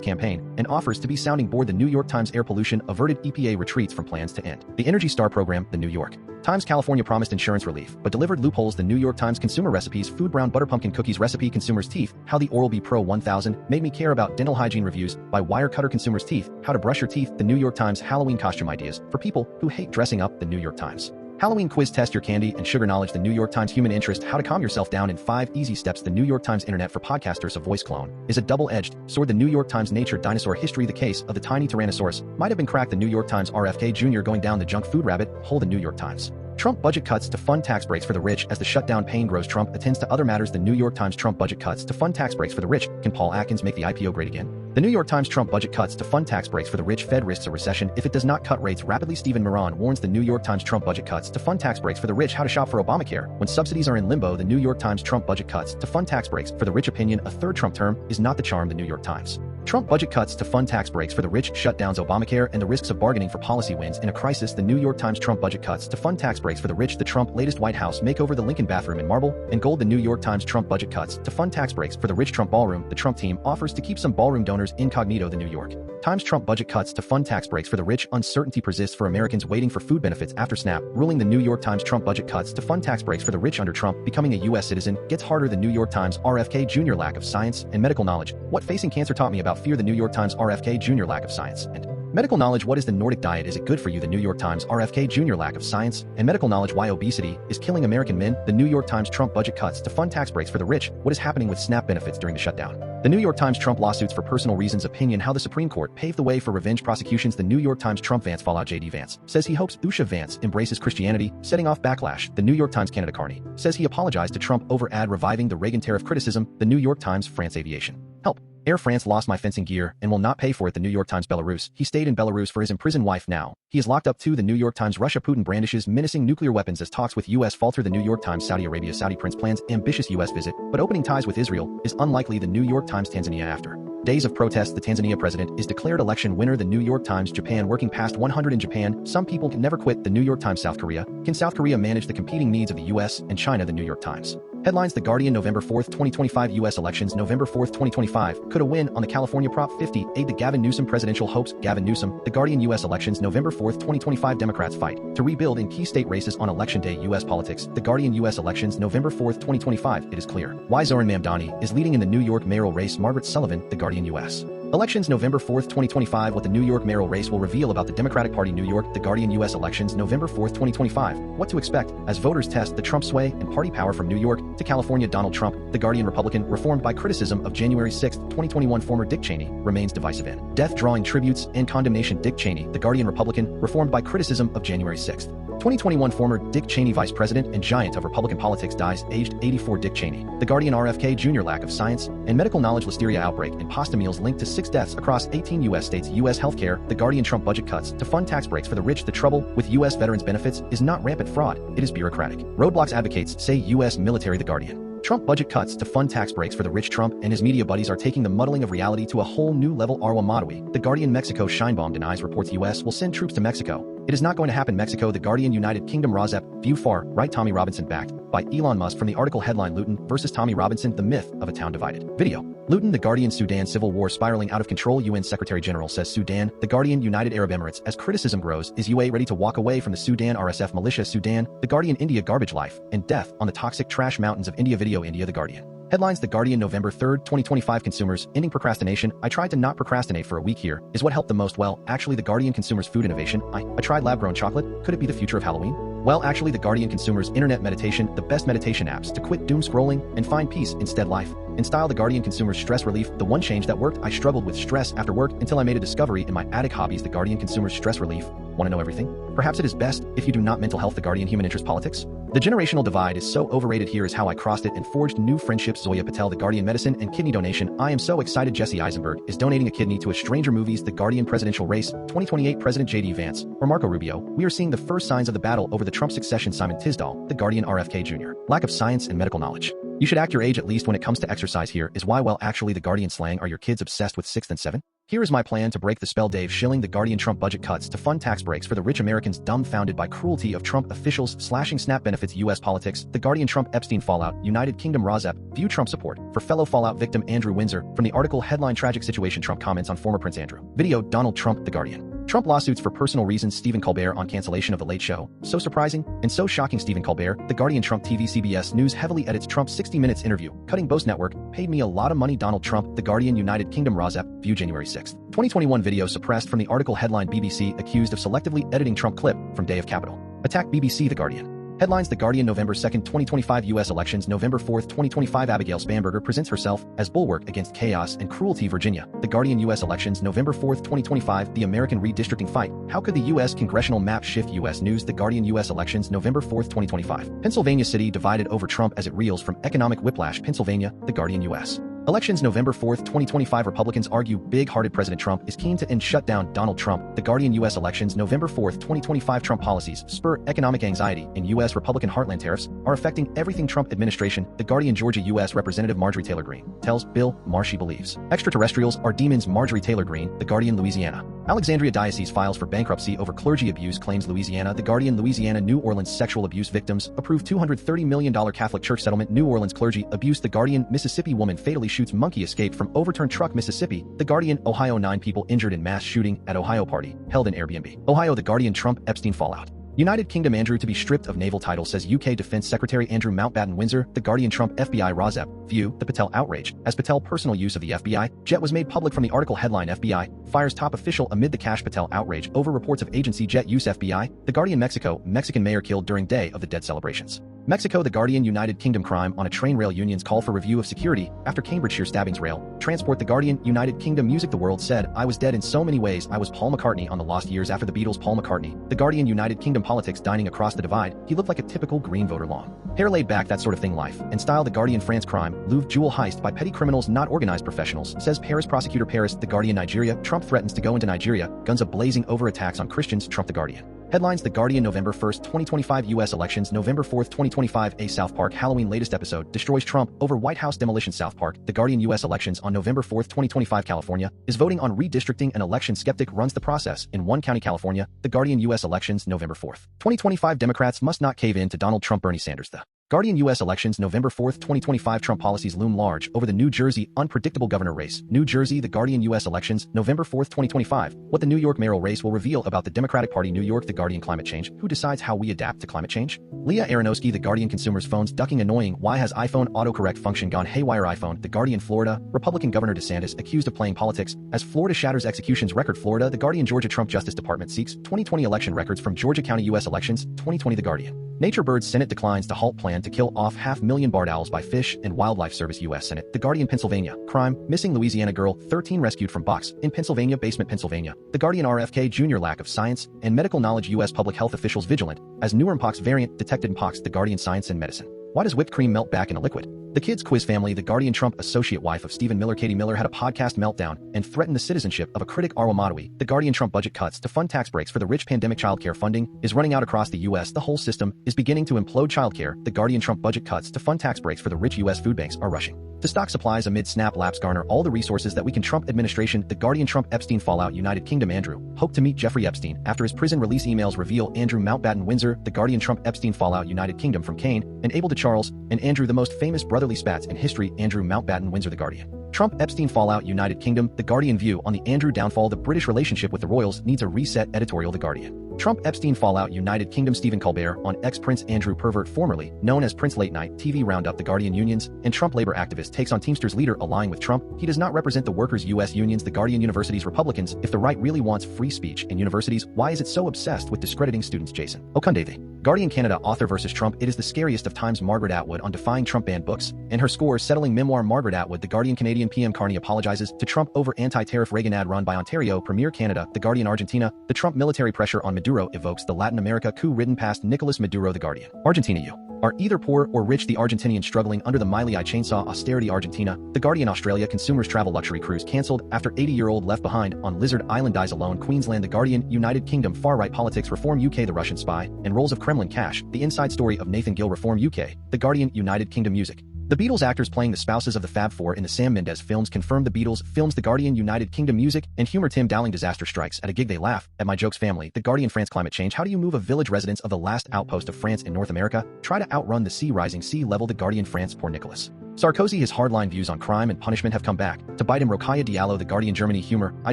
campaign and offers to be sounding board. The New York Times air pollution averted. EPA retreats from plans to end the Energy Star program. The New York Times California promised insurance relief, but delivered loopholes. The New York Times consumer recipes: food brown butter pumpkin cookies recipe. Consumers' teeth: how the Oral-B Pro 1000 made me care about dental hygiene. Reviews by Wirecutter. Consumers' teeth: how to brush your teeth. The New York Times Halloween costume ideas for people who hate dressing up. The New York Times Halloween quiz: test your candy and sugar knowledge. The New York Times human interest: how to calm yourself down in 5 easy steps. The New York Times Internet for podcasters: a voice clone is a double-edged sword. The New York Times Nature dinosaur history: the case of the tiny Tyrannosaurus might have been cracked. The New York Times RFK Jr. going down the junk food rabbit hole. The New York Times Trump budget cuts to fund tax breaks for the rich as the shutdown pain grows. Trump attends to other matters. The New York Times Trump budget cuts to fund tax breaks for the rich. Can Paul Atkins make the IPO great again? The New York Times Trump budget cuts to fund tax breaks for the rich. Fed risks a recession if it does not cut rates rapidly. Stephen Moran warns. The New York Times Trump budget cuts to fund tax breaks for the rich. How to shop for Obamacare when subsidies are in limbo. The New York Times Trump budget cuts to fund tax breaks for the rich. Opinion: a third Trump term is not the charm. The New York Times Trump budget cuts to fund tax breaks for the rich. Shutdowns, Obamacare, and the risks of bargaining for policy wins in a crisis. The New York Times Trump budget cuts to fund tax breaks for the rich. The Trump latest White House makeover: the Lincoln bathroom in marble and gold. The New York Times Trump budget cuts to fund tax breaks for the rich. Trump ballroom: the Trump team offers to keep some ballroom donors incognito. The New York Times Trump budget cuts to fund tax breaks for the rich. Uncertainty persists for Americans waiting for food benefits after SNAP ruling. The New York Times Trump budget cuts to fund tax breaks for the rich. Under Trump, becoming a U.S. citizen gets harder. The New York Times RFK Jr. lack of science and medical knowledge: what facing cancer taught me about fear. The New York Times RFK Jr. lack of science and medical knowledge: what is the Nordic diet? Is it good for you? The New York Times RFK Jr. lack of science and medical knowledge: why obesity is killing American men. The New York Times Trump budget cuts to fund tax breaks for the rich: what is happening with SNAP benefits during the shutdown. The New York Times Trump lawsuits for personal reasons. Opinion: how the Supreme Court paved the way for revenge prosecutions. The New York Times Trump Vance fallout: J.D. Vance says he hopes Usha Vance embraces Christianity, setting off backlash. The New York Times Canada Carney says he apologized to Trump over ad reviving the Reagan tariff criticism. The New York Times France Aviation: help. Air France lost my fencing gear and will not pay for it. The New York Times Belarus: he stayed in Belarus for his imprisoned wife. Now he is locked up too. The New York Times Russia: Putin brandishes menacing nuclear weapons as talks with U.S. falter. The New York Times Saudi Arabia: Saudi prince plans ambitious U.S. visit, but opening ties with Israel is unlikely. The New York Times Tanzania: after days of protests, the Tanzania president is declared election winner. The New York Times Japan: working past 100 in Japan, some people can never quit. The New York Times South Korea: can South Korea manage the competing needs of the U.S. and China? The New York Times Headlines: The Guardian, November 4th, 2025 U.S. Elections, November 4th, 2025. Could a win on the California Prop 50 aid the Gavin Newsom presidential hopes? Gavin Newsom. The Guardian, U.S. Elections, November 4th, 2025. Democrats fight to rebuild in key state races on Election Day. U.S. Politics. The Guardian, U.S. Elections, November 4th, 2025. It is clear why Zoran Mamdani is leading in the New York mayoral race. Margaret Sullivan. The Guardian, U.S. Elections, November 4th, 2025. What the New York mayoral race will reveal about the Democratic Party. New York. The Guardian, U.S. Elections, November 4th, 2025. What to expect as voters test the Trump sway and party power. From New York to California. Donald Trump, the Guardian, Republican, reformed by criticism of January 6, 2021. Former Dick Cheney remains divisive in death, drawing tributes and condemnation. Dick Cheney, the Guardian, Republican, reformed by criticism of January 6, 2021. Former Dick Cheney, vice president and giant of Republican politics, dies aged 84. Dick Cheney, the Guardian, RFK Jr. Lack of science and medical knowledge. Listeria outbreak in pasta meals linked to 6 deaths across 18 U.S. states. U.S. healthcare. The Guardian, Trump budget cuts to fund tax breaks for the rich. The trouble with U.S. veterans benefits is not rampant fraud, it is bureaucratic roadblocks, advocates say. U.S. military. The Guardian. Trump budget cuts to fund tax breaks for the rich. Trump and his media buddies are taking the muddling of reality to a whole new level. Arwa Madawi. The Guardian. Mexico. Scheinbaum denies reports U.S. will send troops to Mexico. It is not going to happen. Mexico. The Guardian. United Kingdom RAWSEP View far right Tommy Robinson backed by Elon Musk. From the article headline: Luton versus Tommy Robinson, the myth of a town divided. Video. Luton. The Guardian. Sudan civil war spiraling out of control. UN Secretary General says Sudan. The Guardian. United Arab Emirates. As criticism grows, is UAE ready to walk away from the Sudan RSF militia? Sudan. The Guardian. India. Garbage life and death on the toxic trash mountains of India. Video. India. The Guardian. Headlines: The Guardian, November 3rd, 2025. Consumers ending procrastination. I tried to not procrastinate for a week. Here is what helped the most. Well, actually, The Guardian. Consumers food innovation. I tried lab-grown chocolate. Could it be the future of Halloween? Well, actually, The Guardian. Consumers internet meditation. The best meditation apps to quit doom scrolling and find peace instead. Life in style. The Guardian. Consumers stress relief. The one change that worked. I struggled with stress after work until I made a discovery in my attic hobbies. The Guardian. Consumers stress relief. Want to know everything? Perhaps it is best if you do not. Mental health. The Guardian. Human interest politics. The generational divide is so overrated. Here is how I crossed it and forged new friendships. Zoya Patel, The Guardian Medicine and Kidney Donation. I am so excited. Jesse Eisenberg is donating a kidney to a stranger. Movies, The Guardian Presidential Race, 2028 President J.D. Vance or Marco Rubio. We are seeing the first signs of the battle over the Trump succession. Simon Tisdall, The Guardian. RFK Jr. Lack of science and medical knowledge. You should act your age at least when it comes to exercise. Here is why. Well, actually, The Guardian slang. Are your kids obsessed with 6th and 7th? Here is my plan to break the spell. Dave Schilling, The Guardian. Trump budget cuts to fund tax breaks for the rich. Americans dumbfounded by cruelty of Trump officials slashing SNAP benefits. U.S. politics. The Guardian. Trump Epstein fallout. United Kingdom RAWSEP View Trump support for fellow fallout victim Andrew Windsor. From the article headline Tragic Situation. Trump comments on former Prince Andrew. Video Donald Trump. The Guardian. Trump lawsuits for personal reasons. Stephen Colbert on cancellation of The Late Show. So surprising and so shocking. Stephen Colbert, The Guardian. Trump TV. CBS News heavily edits Trump 60 Minutes interview. Cutting Bose Network. Paid me a lot of money. Donald Trump. The Guardian. United Kingdom RAWSEP View January 6, 2021 video suppressed. From the article headline BBC accused of selectively editing Trump clip from Day of Capitol attack. BBC. The Guardian. Headlines. The Guardian. November 2, 2025 U.S. elections. November 4, 2025 Abigail Spanberger presents herself as bulwark against chaos and cruelty. Virginia. The Guardian. U.S. elections. November 4, 2025 The American redistricting fight. How could the U.S. congressional map shift? U.S. News. The Guardian. U.S. elections. November 4, 2025 Pennsylvania city divided over Trump as it reels from economic whiplash. Pennsylvania. The Guardian. U.S. elections. November 4, 2025 Republicans argue big-hearted President Trump is keen to end shutdown. Donald Trump. The Guardian. U.S. elections. November 4, 2025 Trump policies spur economic anxiety in U.S. Republican heartland. Tariffs are affecting everything. Trump administration. The Guardian. Georgia. U.S. Representative Marjorie Taylor Greene tells Bill Maher she believes extraterrestrials are demons. Marjorie Taylor Greene. The Guardian. Louisiana. Alexandria Diocese files for bankruptcy over clergy abuse claims. Louisiana. The Guardian. Louisiana. New Orleans sexual abuse victims approved $230 million Catholic Church settlement. New Orleans clergy abuse. The Guardian. Mississippi woman fatally shoots monkey escape from overturned truck. Mississippi. The Guardian. Ohio. 9 people injured in mass shooting at Ohio party held in Airbnb. Ohio. The Guardian. Trump Epstein fallout. United Kingdom. Andrew to be stripped of naval title, says UK Defense Secretary Andrew Mountbatten Windsor. The Guardian. Trump FBI RAWSEP View the Patel outrage as Patel personal use of the FBI jet was made public. From the article headline FBI fires top official amid the Cash Patel outrage over reports of agency jet use. FBI. The Guardian. Mexico. Mexican mayor killed during Day of the Dead celebrations. Mexico. The Guardian. United Kingdom crime on a train. Rail unions call for review of security after Cambridgeshire stabbings. Rail transport. The Guardian. United Kingdom music. The world said I was dead in so many ways. I was Paul McCartney on the lost years after the Beatles. Paul McCartney. The Guardian. United Kingdom politics dining across the divide. He looked like a typical Green voter. Long hair laid back, that sort of thing. Life and style. The Guardian. France crime. Louvre jewel heist by petty criminals, not organized professionals, says Paris prosecutor. Paris. The Guardian. Nigeria. Trump threatens to go into Nigeria. Guns a-blazing over attacks on Christians. Trump. The Guardian. Headlines. The Guardian. November 1, 2025 U.S. elections. November 4, 2025 A South Park Halloween latest episode destroys Trump over White House demolition. South Park. The Guardian. U.S. elections on November 4, 2025 California is voting on redistricting. An election skeptic runs the process in one county. California. The Guardian. U.S. elections. November 4, 2025 Democrats must not cave in to Donald Trump. Bernie Sanders. The Guardian. U.S. elections. November 4, 2025 Trump policies loom large over the New Jersey unpredictable governor race. New Jersey. The Guardian. U.S. elections. November 4, 2025 what the New York mayoral race will reveal about the Democratic Party. New York. The Guardian. Climate change. Who decides how we adapt to climate change? Leah Aronofsky. The Guardian. Consumers phones ducking annoying. Why has iPhone autocorrect function gone haywire? iPhone. The Guardian. Florida. Republican Governor DeSantis accused of playing politics as Florida shatters executions record. Florida. The Guardian. Georgia. Trump Justice Department seeks 2020 election records from Georgia County. U.S. elections 2020. The Guardian. Nature. Birds. Senate declines to halt plan to kill off 500,000 barred owls by Fish and Wildlife Service. U.S. Senate. The Guardian. Pennsylvania. Crime. Missing Louisiana girl 13 rescued from box in Pennsylvania basement. Pennsylvania. The Guardian. RFK Jr. lack of science and medical knowledge. U.S. public health officials vigilant as newer mpox variant detected in pox. The Guardian. Science and medicine. Why does whipped cream melt back in a liquid? The Kids Quiz family. The Guardian. Trump associate wife of Stephen Miller Katie Miller had a podcast meltdown and threatened the citizenship of a critic. Arwa Madawi. The Guardian. Trump budget cuts to fund tax breaks for the rich. Pandemic childcare funding is running out across the U.S. The whole system is beginning to implode. Childcare. The Guardian. Trump budget cuts to fund tax breaks for the rich. U.S. food banks are rushing to stock supplies amid SNAP lapse. Garner all the resources that we can. Trump administration. The Guardian. Trump Epstein fallout. United Kingdom. Andrew hoped to meet Jeffrey Epstein after his prison release. Emails reveal Andrew Mountbatten Windsor. The Guardian. Trump Epstein fallout. United Kingdom from Cain and Abel to Charles and Andrew, the most famous brotherly spats in history. Andrew Mountbatten Windsor. The Guardian. Trump Epstein fallout. United Kingdom. The Guardian. View on the Andrew downfall. The British relationship with the royals needs a reset. Editorial. The Guardian. Trump Epstein fallout. United Kingdom. Stephen Colbert on ex-Prince Andrew pervert formerly known as Prince. Late night TV roundup. The Guardian. Unions and Trump labor activist takes on Teamsters leader allying with Trump. He does not represent the workers. U.S. unions. The Guardian. Universities Republicans. If the right really wants free speech in universities, why is it so obsessed with discrediting students? Jason Okundevi. Guardian. Canada. Author versus Trump. It is the scariest of times. Margaret Atwood on defying Trump banned books and her score settling memoir. Margaret Atwood. The Guardian. Canadian PM Carney apologizes to Trump over anti-tariff Reagan ad run by Ontario Premier. Canada. The Guardian. Argentina. The Trump military pressure on Maduro evokes the Latin America coup ridden past Nicolas Maduro. The Guardian. Argentina. You are either poor or rich. The Argentinian struggling under the Milei chainsaw austerity. Argentina. The Guardian. Australia consumers travel luxury cruise cancelled after 80-year-old left behind on Lizard Island dies alone. Queensland. The Guardian. United Kingdom far-right politics reform. UK. The Russian spy and roles of Kremlin cash. The inside story of Nathan Gill reform. UK. The Guardian. United Kingdom music. The Beatles actors playing the spouses of the Fab Four in the Sam Mendes films confirmed. The Beatles films. The Guardian. United Kingdom music and humor. Tim Dowling disaster strikes at a gig. They laugh at my jokes. Family. The Guardian. France climate change. How do you move a village residents of the last outpost of France in North America try to outrun the sea rising sea level? The Guardian. France. Poor Nicolas Sarkozy. His hardline views on crime and punishment have come back to bite him. Rokhaya Diallo. The Guardian. Germany. Humor. I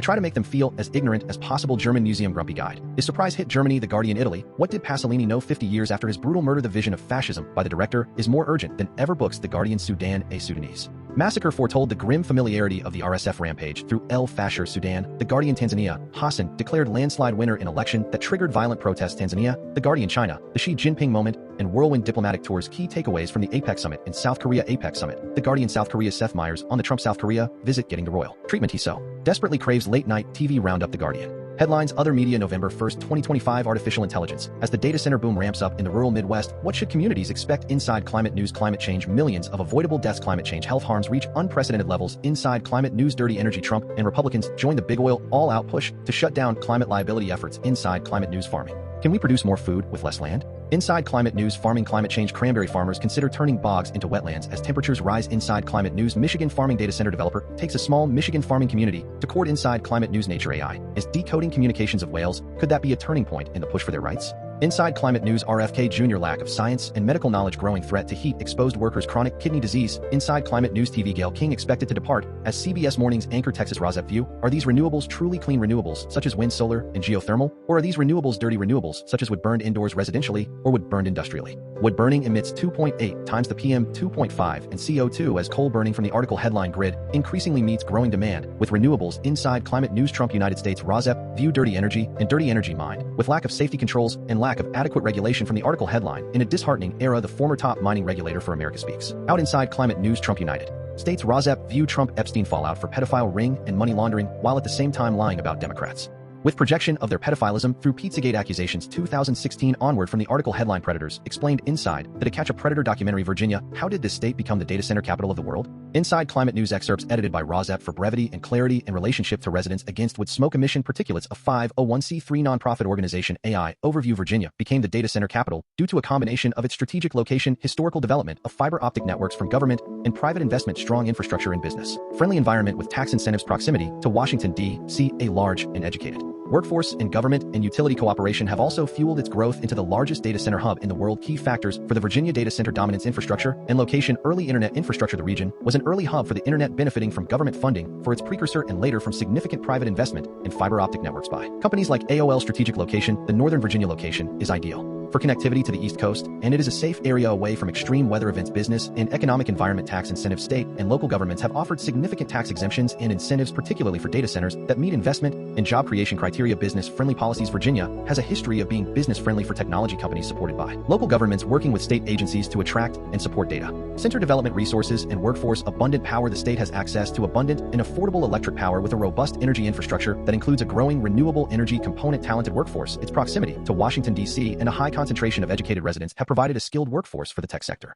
try to make them feel as ignorant as possible. German museum. Grumpy guide. Is surprise hit Germany. The Guardian. Italy. What did Pasolini know 50 years after his brutal murder? The vision of fascism by the director is more urgent than ever. Books. The Guardian. Sudan. A Sudanese massacre foretold the grim familiarity of the RSF rampage through El Fasher. Sudan. The Guardian. Tanzania. Hassan declared landslide winner in election that triggered violent protests. Tanzania. The Guardian. China. The Xi Jinping moment and whirlwind diplomatic tours. Key takeaways from the APEC summit in South Korea. APEC summit. The Guardian. South Korea. Seth Meyers on the Trump South Korea visit getting the royal treatment he so desperately craves. Late night TV roundup. The Guardian. Headlines. Other media. November 1st, 2025. Artificial intelligence. As the data center boom ramps up in the rural Midwest, what should communities expect? Inside Climate News. Climate change. Millions of avoidable deaths. Climate change health harms reach unprecedented levels. Inside Climate News. Dirty energy. Trump and Republicans join the big oil all-out push to shut down climate liability efforts. Inside Climate News. Farming. Can we produce more food with less land? Inside Climate News. Farming. Climate change. Cranberry farmers consider turning bogs into wetlands as temperatures rise. Inside Climate News. Michigan farming data center developer takes a small Michigan farming community to court. Inside Climate News. Nature AI is decoding communications of whales. Could that be a turning point in the push for their rights? Inside Climate News. RFK Jr. lack of science and medical knowledge growing threat to heat exposed workers. Chronic kidney disease. Inside Climate News. TV. Gayle King expected to depart as CBS Mornings anchor. Texas RAWSEP View. Are these renewables truly clean renewables such as wind, solar, and geothermal? Or are these renewables dirty renewables such as wood burned indoors residentially or wood burned industrially? Wood burning emits 2.8 times the PM 2.5 and CO2 as coal burning. From the article headline. Grid increasingly meets growing demand with renewables. Inside Climate News. Trump United States RAWSEP View dirty energy and dirty energy mined with lack of safety controls and lack of adequate regulation. From the article headline. In a disheartening era, the former top mining regulator for America speaks out. Inside Climate News. Trump United States RAWSEP View Trump Epstein fallout for pedophile ring and money laundering while at the same time lying about Democrats with projection of their pedophilism through Pizzagate accusations 2016 onward. From the article headline. Predators explained inside the To Catch a Predator documentary. Virginia. How did this state become the data center capital of the world? Inside Climate News. Excerpts edited by RAWSEP for brevity and clarity in relationship to residents against wood smoke emission particulates. A 501c3 nonprofit organization. AI overview. Virginia became the data center capital due to a combination of its strategic location, historical development of fiber optic networks from government and private investment, strong infrastructure and business friendly environment with tax incentives, proximity to Washington D.C., a large and educated workforce, and government and utility cooperation have also fueled its growth into the largest data center hub in the world. Key factors for the Virginia data center dominance. Infrastructure and location. Early internet infrastructure. The region was an early hub for the internet, benefiting from government funding for its precursor and later from significant private investment in fiber optic networks by companies like AOL. Strategic location. The Northern Virginia location is ideal for connectivity to the East Coast, and it is a safe area away from extreme weather events. Business and economic environment. Tax incentives. State and local governments have offered significant tax exemptions and incentives, particularly for data centers, that meet investment and job creation criteria. Business-friendly policies. Virginia has a history of being business-friendly for technology companies supported by local governments working with state agencies to attract and support data center development. Resources and workforce. Abundant power. The state has access to abundant and affordable electric power with a robust energy infrastructure that includes a growing renewable energy component. Talented workforce. Its proximity to Washington, D.C. and a high concentration of educated residents have provided a skilled workforce for the tech sector.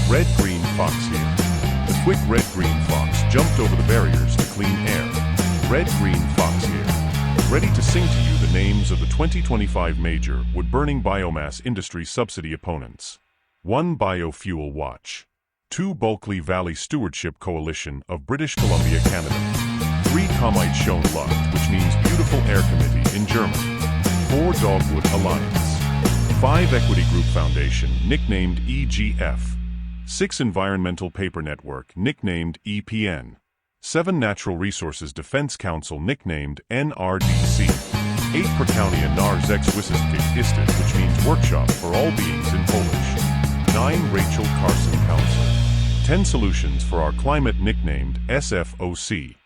Red-green fox here. The quick red-green fox jumped over the barriers to clean air. Red-green fox here. Ready to sing to you the names of the 2025 major wood-burning biomass industry subsidy opponents. 1. Biofuel Watch. 2. Bulkley Valley Stewardship Coalition of British Columbia, Canada. 3. Comite Schoen Luft, which means Beautiful Air Committee in German. 4. Dogwood Alliance. 5. Equity Group Foundation, nicknamed EGF. 6. Environmental Paper Network, nicknamed EPN. 7. Natural Resources Defense Council, nicknamed NRDC. 8. Prakaunia Narzexwisseskick Istet, which means Workshop for All Beings in Polish. 9. Rachel Carson Council. 10. Solutions for Our Climate, nicknamed SFOC.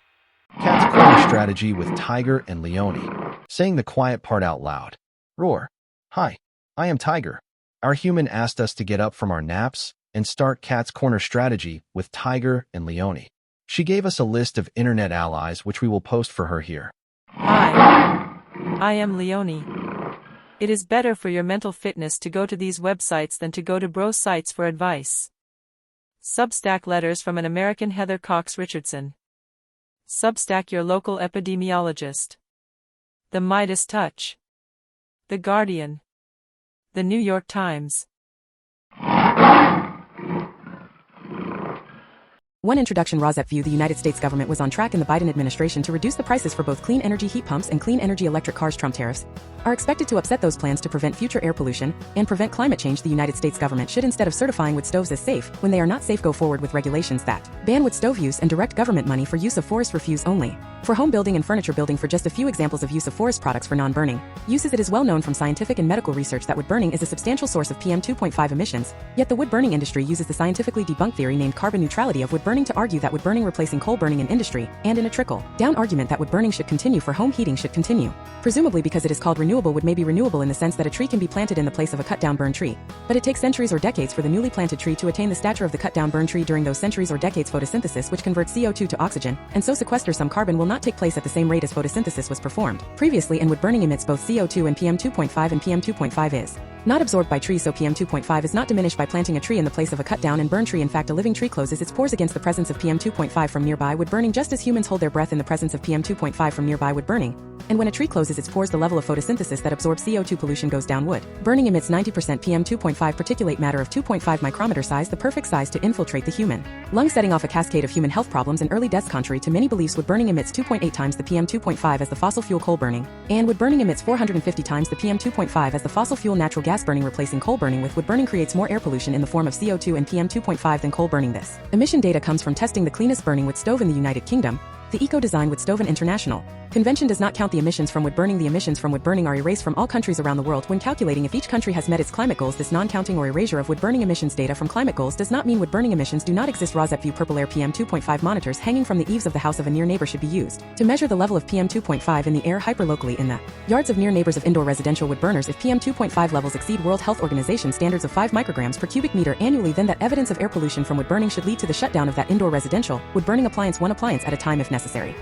Cat's corner strategy with Tiger and Leone. Saying the quiet part out loud. Roar. Hi, I am Tiger. Our human asked us to get up from our naps and start Cat's Corner strategy with Tiger and Leone. She gave us a list of internet allies which we will post for her here. Hi, I am Leonie. It is better for your mental fitness to go to these websites than to go to bro sites for advice. Substack letters from an American Heather Cox Richardson. Substack your local epidemiologist. The Midas Touch. The Guardian. The New York Times. One introduction. RAWSEP View. The United States government was on track in the Biden administration to reduce the prices for both clean energy heat pumps and clean energy electric cars. Trump tariffs are expected to upset those plans to prevent future air pollution and prevent climate change. The United States government should, instead of certifying wood stoves as safe when they are not safe, go forward with regulations that ban wood stove use and direct government money for use of forest refuse only for home building and furniture building. For just a few examples of use of forest products for non-burning uses, it is well known from scientific and medical research that wood burning is a substantial source of PM 2.5 emissions. Yet the wood burning industry uses the scientifically debunked theory named carbon neutrality of wood burning to argue that wood burning replacing coal burning in industry, and in a trickle-down argument that wood burning should continue for home heating should continue. Presumably because it is called renewable, wood may be renewable in the sense that a tree can be planted in the place of a cut-down burned tree. But it takes centuries or decades for the newly planted tree to attain the stature of the cut-down burned tree. During those centuries or decades, photosynthesis, which converts CO2 to oxygen, and so sequesters some carbon, will not take place at the same rate as photosynthesis was performed previously, and wood burning emits both CO2 and PM 2.5, and PM 2.5 is not absorbed by trees, so PM 2.5 is not diminished by planting a tree in the place of a cut down and burn tree. In fact, a living tree closes its pores against the presence of PM 2.5 from nearby wood burning, just as humans hold their breath in the presence of PM 2.5 from nearby wood burning. And when a tree closes its pores, the level of photosynthesis that absorbs CO2 pollution goes down. Wood burning emits 90% PM 2.5 particulate matter of 2.5 micrometer size, the perfect size to infiltrate the human lung, setting off a cascade of human health problems and early deaths. Contrary to many beliefs, wood burning emits 2.8 times the PM 2.5 as the fossil fuel coal burning, and wood burning emits 450 times the PM 2.5 as the fossil fuel natural gas burning. Replacing coal burning with wood burning creates more air pollution in the form of CO2 and PM 2.5 than coal burning. This emission data comes from testing the cleanest burning wood stove in the United Kingdom. The Eco-Design Wood Stove and International Convention does not count the emissions from wood burning. The emissions from wood burning are erased from all countries around the world when calculating if each country has met its climate goals. This non-counting or erasure of wood burning emissions data from climate goals does not mean wood burning emissions do not exist. RAWSEP View purple air. PM 2.5 monitors hanging from the eaves of the house of a near neighbor should be used to measure the level of PM 2.5 in the air hyperlocally in the yards of near neighbors of indoor residential wood burners. If PM 2.5 levels exceed World Health Organization standards of 5 micrograms per cubic meter annually, then that evidence of air pollution from wood burning should lead to the shutdown of that indoor residential wood burning appliance, one appliance at a time if necessary.